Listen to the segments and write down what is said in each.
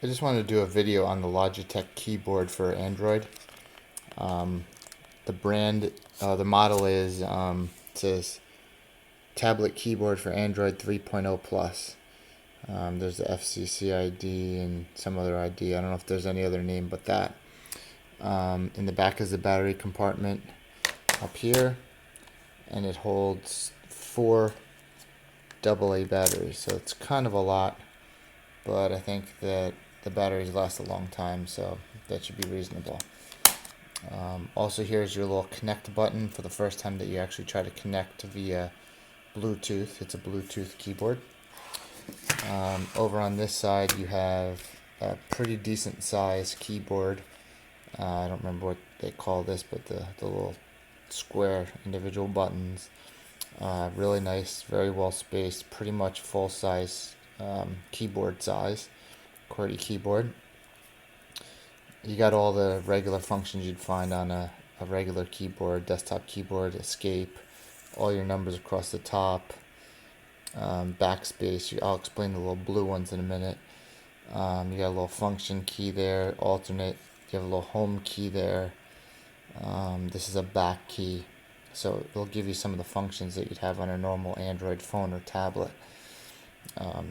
I just wanted to do a video on the Logitech keyboard for Android. Um, the brand, the model is, says Tablet Keyboard for Android 3.0 Plus. There's the FCC ID and some other ID. I don't know if there's any other name but that. In the back is the battery compartment up here, and it holds 4 AA batteries, so it's kind of a lot, but I think that the batteries last a long time, so that should be reasonable. Also, here's your little connect button for the first time that you actually try to connect via Bluetooth. It's a Bluetooth keyboard. Over on this side you have a pretty decent size keyboard. I don't remember what they call this, but the little square individual buttons. Really nice, very well spaced, pretty much full size keyboard size. Qwerty keyboard. You got all the regular functions you'd find on a regular keyboard, desktop keyboard, escape, all your numbers across the top, backspace. I'll explain the little blue ones in a minute. You got a little function key there, alternate. You have a little home key there. This is a back key, so it'll give you some of the functions that you'd have on a normal Android phone or tablet.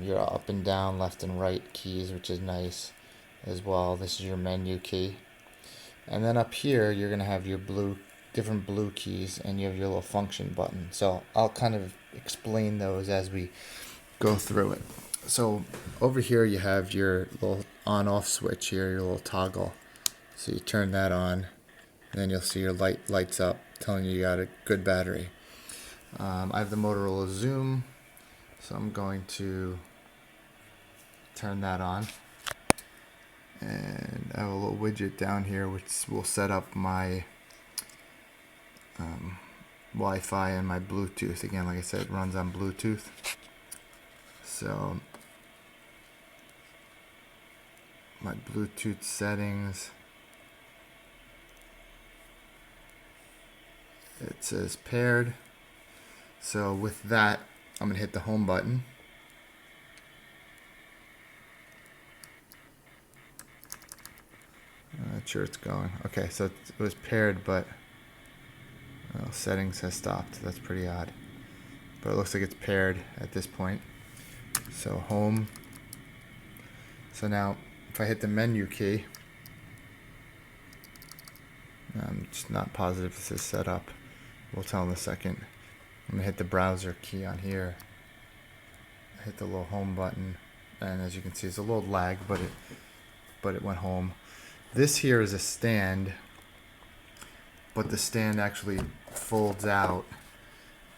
Your up and down, left and right keys, which is nice as well. This is your menu key, and then up here you're gonna have your different blue keys, and you have your little function button. So I'll kind of explain those as we go through it. So over here you have your little on-off switch here, your little toggle. So you turn that on, and then you'll see your lights up telling you got a good battery. I have the Motorola Zoom, so I'm going to turn that on. And I have a little widget down here which will set up my Wi-Fi and my Bluetooth. Again, like I said, it runs on Bluetooth. So my Bluetooth settings, it says paired. So with that, I'm gonna hit the home button. I'm not sure it's going. Okay, so it was paired, but settings has stopped. That's pretty odd. But it looks like it's paired at this point. So home. So now, if I hit the menu key, I'm just not positive this is set up. We'll tell in a second. I'm gonna hit the browser key on here. I hit the little home button, and as you can see, it's a little lag, but it went home. This here is a stand, but the stand actually folds out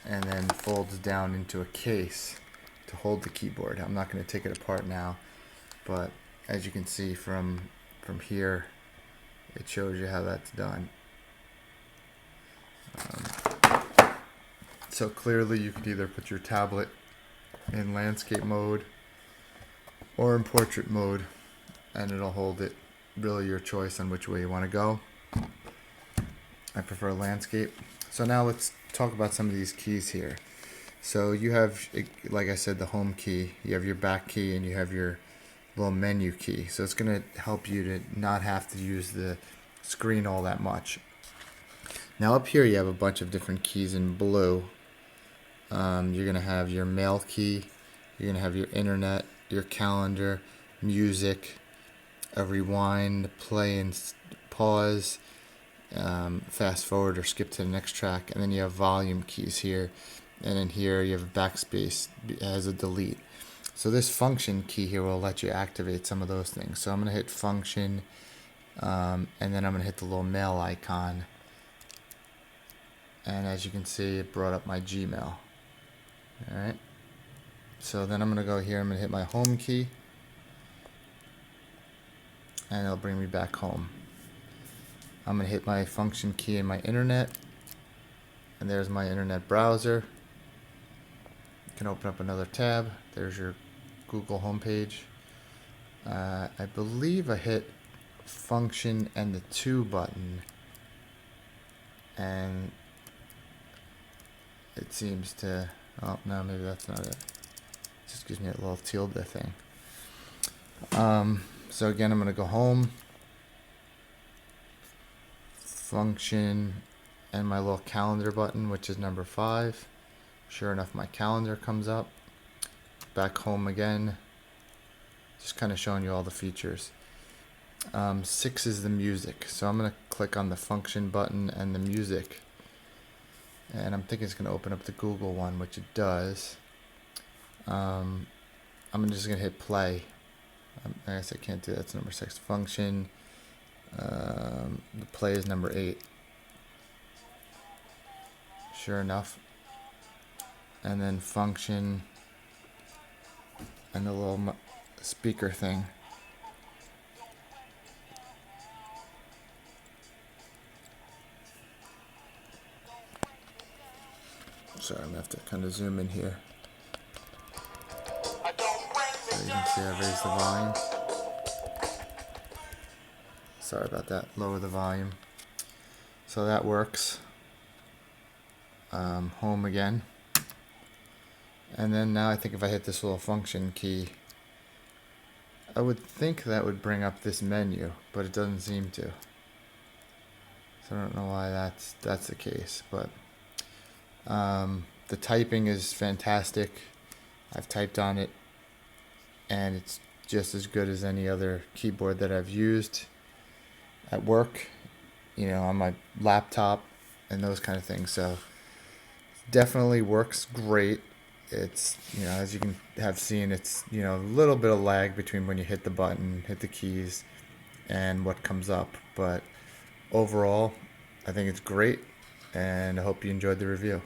and then folds down into a case to hold the keyboard. I'm not going to take it apart now, but as you can see from here, it shows you how that's done. So clearly you could either put your tablet in landscape mode or in portrait mode, and it'll hold it. Really your choice on which way you want to go. I prefer landscape. So now let's talk about some of these keys here. So you have, like I said, the home key, you have your back key, and you have your little menu key. So it's going to help you to not have to use the screen all that much. Now up here you have a bunch of different keys in blue. You're going to have your mail key, you're going to have your internet, your calendar, music, a rewind, play and pause, fast forward or skip to the next track, and then you have volume keys here, and in here you have a backspace as a delete. So this function key here will let you activate some of those things. So I'm going to hit function, and then I'm going to hit the little mail icon, and as you can see, it brought up my Gmail. Alright, so then I'm going to go here, I'm going to hit my home key, and it'll bring me back home. I'm going to hit my function key in my internet, and there's my internet browser. You can open up another tab. There's your Google homepage. I believe I hit function and the 2 button, and it seems to, oh no, maybe that's not it. It just gives me a little tilde thing. So again, I'm going to go home, function, and my little calendar button, which is number 5. Sure enough, my calendar comes up. Back home again, just kind of showing you all the features. 6 is the music, so I'm going to click on the function button and the music, and I'm thinking it's going to open up the Google one, which it does. I'm just going to hit play. I guess I can't do that. That's number 6. Function, the play is number 8. Sure enough. And then function and the little speaker thing. Sorry, I'm going to have to kind of zoom in here. So you can see I raised the volume. Sorry about that. Lower the volume. So that works. Home again. And then now I think if I hit this little function key, I would think that would bring up this menu, but it doesn't seem to. So I don't know why that's the case, but the typing is fantastic. I've typed on it, and it's just as good as any other keyboard that I've used at work, on my laptop and those kind of things. So definitely works great. It's, as you can have seen, it's, a little bit of lag between when you hit the button, hit the keys, and what comes up. But overall, I think it's great, and I hope you enjoyed the review.